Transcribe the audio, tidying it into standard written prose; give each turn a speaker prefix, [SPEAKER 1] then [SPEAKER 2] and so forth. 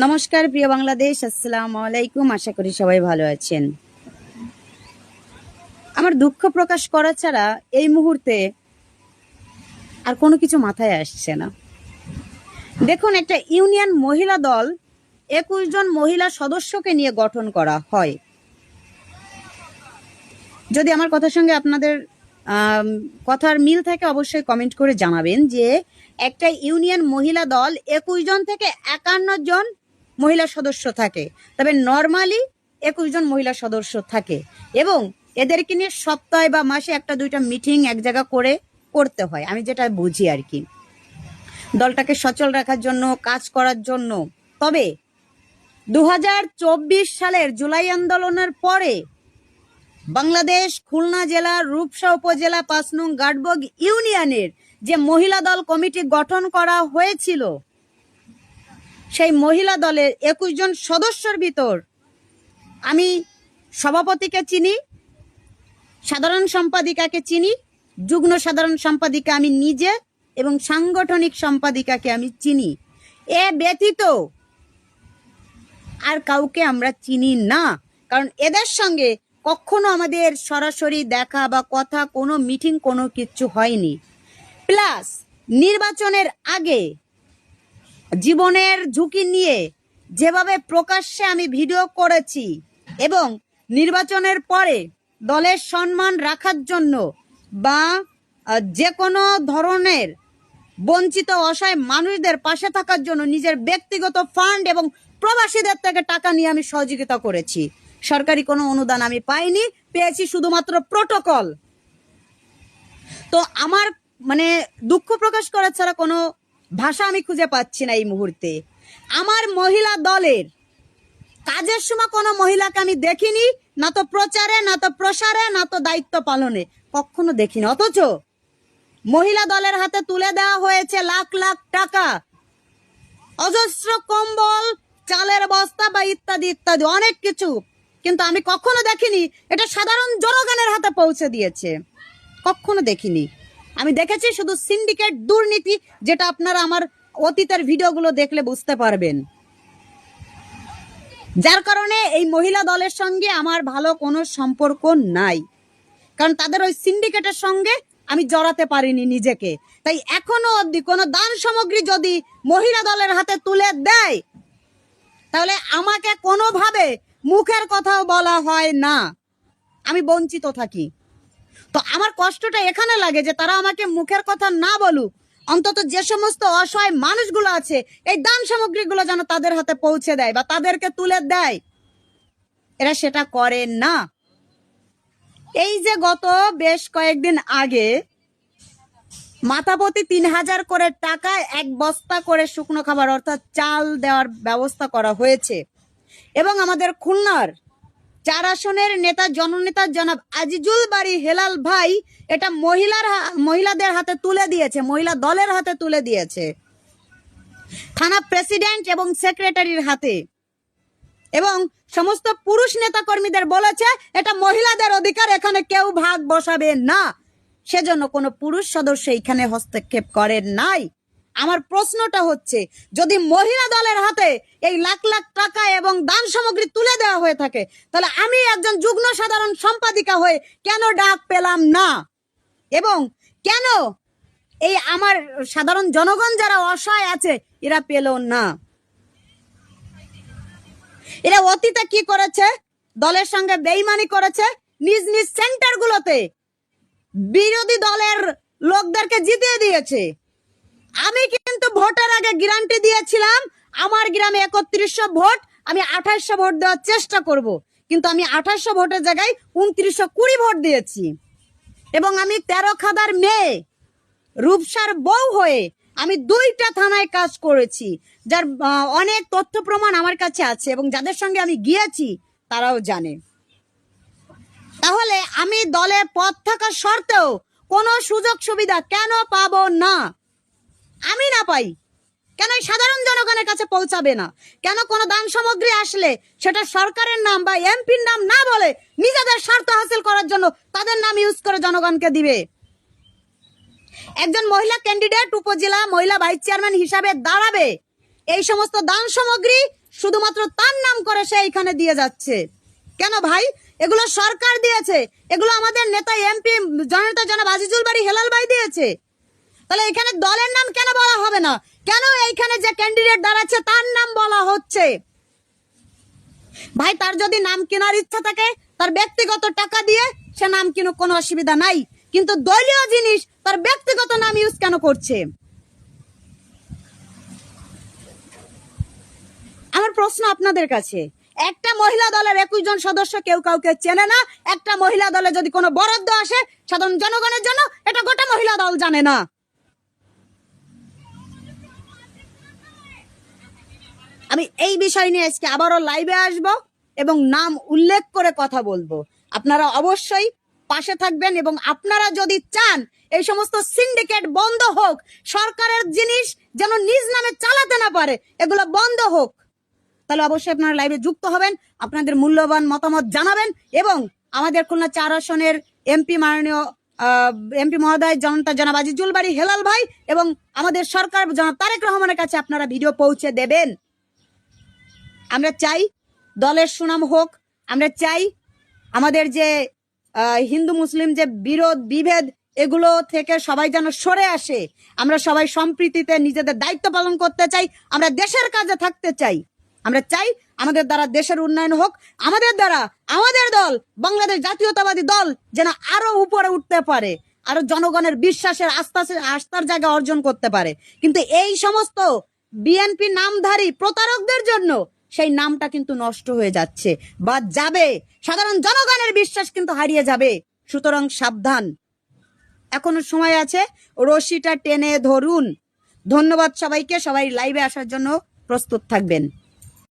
[SPEAKER 1] নমস্কার প্রিয় বাংলাদেশ, আসসালামু আলাইকুম। আশা করি সবাই ভালো আছেন। আমার দুঃখ প্রকাশ করা ছাড়া এই মুহূর্তে আর কোনো কিছু মাথায় আসছে না। দেখুন, একটা ইউনিয়ন মহিলা দল 21 জন মহিলা সদস্যকে নিয়ে গঠন করা হয়। যদি আমার কথার সঙ্গে আপনাদের কথার মিল থাকে অবশ্যই কমেন্ট করে জানাবেন যে একটা ইউনিয়ন মহিলা দল 21 জন থেকে 51 জন মহিলা সদস্য থাকে, তবে নর্মালি 21 জন মহিলা সদস্য থাকে এবং এদেরকে নিয়ে সপ্তাহে বা মাসে একটা দুইটা মিটিং এক জায়গা করে করতে হয়, আমি যেটা বুঝি আর কি, দলটাকে সচল রাখার জন্য, কাজ করার জন্য। তবে 2024 সালের জুলাই আন্দোলনের পরে বাংলাদেশ খুলনা জেলার রূপসা উপজেলা 5 নং গাটবগ ইউনিয়নের যে মহিলা দল কমিটি গঠন করা হয়েছিল, সেই মহিলা দলের 21 জন সদস্যের ভিতর আমি সভাপতিকে চিনি, সাধারণ সম্পাদিকাকে চিনি, যুগ্ম সাধারণ সম্পাদিকা আমি নিজে এবং সাংগঠনিক সম্পাদিকাকে আমি চিনি। এ ব্যতীত আর কাউকে আমরা চিনি না, কারণ এদের সঙ্গে কখনো আমাদের সরাসরি দেখা বা কথা, কোনো মিটিং, কোনো কিছু হয়নি। প্লাস নির্বাচনের আগে জীবনের ঝুঁকি নিয়ে যেভাবে প্রকাশ্যে আমি ভিডিও করেছি এবং নির্বাচনের পরে দলের সম্মান রাখার জন্য বা যে কোনো ধরনের বঞ্চিত অসহায় মানুষদের পাশে থাকার জন্য নিজের ব্যক্তিগত ফান্ড এবং প্রবাসীদের থেকে টাকা নিয়ে আমি সহযোগিতা করেছি। সরকারি কোনো অনুদান আমি পাইনি, পেয়েছি শুধুমাত্র প্রোটোকল। তো আমার দুঃখ প্রকাশ করা ছাড়া কোনো ভাষা আমি খুঁজে পাচ্ছি না এই মুহূর্তে। আমার মহিলা দলের কাজের সময় কোনো মহিলাকে আমি দেখিনি, না তো প্রচারে, না তো প্রসারে, না তো দায়িত্ব পালনে, কখনো দেখিনি। অথচ মহিলা দলের হাতে তুলে দেওয়া হয়েছে লাখ লাখ টাকা, অজস্র কম্বল, চালের বস্তা বা ইত্যাদি ইত্যাদি অনেক কিছু, কিন্তু আমি কখনো দেখিনি এটা সাধারণ জনগণের হাতে পৌঁছে দিয়েছে। কখনো দেখিনি। আমি দেখেছি শুধু সিন্ডিকেট, দুর্নীতি, যেটা আপনারা আমার অতীতের ভিডিওগুলো দেখলে বুঝতে পারবেন। যার কারণে এই মহিলা দলের সঙ্গে আমার ভালো কোনো সম্পর্ক নাই, কারণ তাদের ওই সিন্ডিকেটের সঙ্গে আমি জড়াতে পারিনি নিজেকে। তাই এখনো অবধি কোনো দান সামগ্রী যদি মহিলা দলের হাতে তুলে দেয়, তাহলে আমাকে কোনোভাবে মুখের কথাও বলা হয় না, আমি বঞ্চিত থাকি। তো আমার কষ্টটা এখানে লাগে যে তারা আমাকে মুখের কথা না বলুক, অন্তত যে সমস্ত অসহায় মানুষগুলো আছে এই দান সামগ্রীগুলো যেন তাদের হাতে পৌঁছে দেয় বা তাদেরকে তুলে দেয়, এরা সেটা করে না। এই যে গত বেশ কয়েকদিন আগে মাথাপতি 3000 করে টাকা, এক বস্তা করে শুকনো খাবার অর্থাৎ চাল দেওয়ার ব্যবস্থা করা হয়েছে এবং আমাদের খুলনার 4 আসনের নেতা, জননেতা জনাব আজিজুল বাড়ি হেলাল ভাই এটা মহিলাদের হাতে তুলে দিয়েছে, মহিলা দলের হাতে তুলে দিয়েছে, থানা প্রেসিডেন্ট এবং সেক্রেটারির হাতে, এবং সমস্ত পুরুষ নেতা কর্মীদের বলেছে এটা মহিলাদের অধিকার, এখানে কেউ ভাগ বসাবে না। সেজন্য কোনো পুরুষ সদস্য এখানে হস্তক্ষেপ করেন নাই। আমার প্রশ্নটা হচ্ছে, যদি মহিলা দলের হাতে এই লাখ লাখ টাকা এবং দান সামগ্রী তুলে দেওয়া হয়ে থাকে, তাহলে আমি একজন যুগ্ম সাধারণ সম্পাদিকা হয়ে কেন ডাক পেলাম না? এবং কেন এই আমার সাধারণ জনগণ যারা অসহায় আছে এরা পেল না? এরা অতীতে কি করেছে? দলের সঙ্গে বেইমানি করেছে, নিজ নিজ সেন্টারগুলোতে বিরোধী দলের লোকদেরকে জিতিয়ে দিয়েছে। আমি কিন্তু ভোটের আগে গ্যারান্টি দিয়েছিলাম আমার গ্রামে 3100 ভোট, আমি 2800 ভোট দেওয়ার চেষ্টা করব, কিন্তু আমি 2800 ভোটের জায়গায় 2920 ভোট দিয়েছি। এবং আমি 13 খাদার মেয়ে, রূপসার বউ হয়ে আমি 2টা থানায় কাজ করেছি, যার অনেক তথ্য প্রমাণ আমার কাছে আছে এবং যাদের সঙ্গে আমি গিয়েছি তারাও জানে। তাহলে আমি দলে পদ থাকা সত্ত্বেও কোনো সুযোগ সুবিধা কেন পাবো না? আমি না পাই কেন? সাধারণ জনগণের কাছে পৌঁছাবে না কেন? কোনো দান সামগ্রী আসলে সেটা সরকারের নাম বা এমপির নাম না বলে নিজেদের স্বার্থ হাসিল করার জন্য তাদের নাম ইউজ করে জনগণকে দিবে। একজন মহিলা ক্যান্ডিডেট উপজেলা মহিলা ভাইস চেয়ারম্যান হিসাবে দাঁড়াবে, এই সমস্ত দান সামগ্রী শুধুমাত্র তার নাম করে সে এখানে দিয়ে যাচ্ছে। কেন ভাই? এগুলো সরকার দিয়েছে, এগুলো আমাদের নেতা এমপি জননেতা জনাব আজিজুল বাড়ি হেলাল ভাই দিয়েছে। তাহলে এখানে দলের নাম কেন বলা হবে না? কেন এইখানে যে ক্যান্ডিডেট দাঁড়াচ্ছে তার নাম বলা হচ্ছে? ভাই, তার যদি নাম কেনার ইচ্ছা থাকে তার ব্যক্তিগত টাকা দিয়ে সে নাম কিনুক, কোনো অসুবিধা নাই, কিন্তু দলীয় জিনিস তার ব্যক্তিগত নাম ইউজ কেন করছে? আমার প্রশ্ন আপনাদের কাছে, একটা মহিলা দলের 21 জন সদস্য কেউ কাউকে চেনে না। একটা মহিলা দলে যদি কোনো বরাদ্দ আসে সাধারণ জনগণের জন্য, এটা গোটা মহিলা দল জানে না। আমি এই বিষয় নিয়ে আজকে আবারও লাইভে আসব এবং নাম উল্লেখ করে কথা বলবো। আপনারা অবশ্যই পাশে থাকবেন এবং আপনারা যদি চান এই সমস্ত সিন্ডিকেট বন্ধ হোক, সরকারের জিনিস যেন নিজ নামে চালাতে না পারে, এগুলো বন্ধ হোক, তাহলে অবশ্যই আপনারা লাইভে যুক্ত হবেন, আপনাদের মূল্যবান মতামত জানাবেন এবং আমাদের খুলনা 4 আসনের এমপি মাননীয় এমপি মহোদয় জনাব আজিজুল বাড়ি হেলাল ভাই এবং আমাদের সরকার জনাব তারেক রহমানের কাছে আপনারা ভিডিও পৌঁছে দেবেন। আমরা চাই দলের সুনাম হোক, আমরা চাই আমাদের যে হিন্দু মুসলিম যে বিরোধ বিভেদ এগুলো থেকে সবাই যেন সরে আসে। আমরা সবাই সম্প্রীতিতে নিজেদের দায়িত্ব পালন করতে চাই, আমরা দেশের কাজে থাকতে চাই। আমরা চাই আমাদের দ্বারা দেশের উন্নয়ন হোক, আমাদের দ্বারা আমাদের দল বাংলাদেশ জাতীয়তাবাদী দল যেন আরো উপরে উঠতে পারে, আরো জনগণের বিশ্বাসের আস্থার জায়গা অর্জন করতে পারে। কিন্তু এই সমস্ত বিএনপি নামধারী প্রতারকদের জন্য সেই নামটা কিন্তু নষ্ট হয়ে যাচ্ছে বা যাবে, সাধারণ জনগণের বিশ্বাস কিন্তু হারিয়ে যাবে। সুতরাং সাবধান, এখনো সময় আছে, রশিটা টেনে ধরুন। ধন্যবাদ সবাইকে, সবাই লাইভে আসার জন্য প্রস্তুত থাকবেন।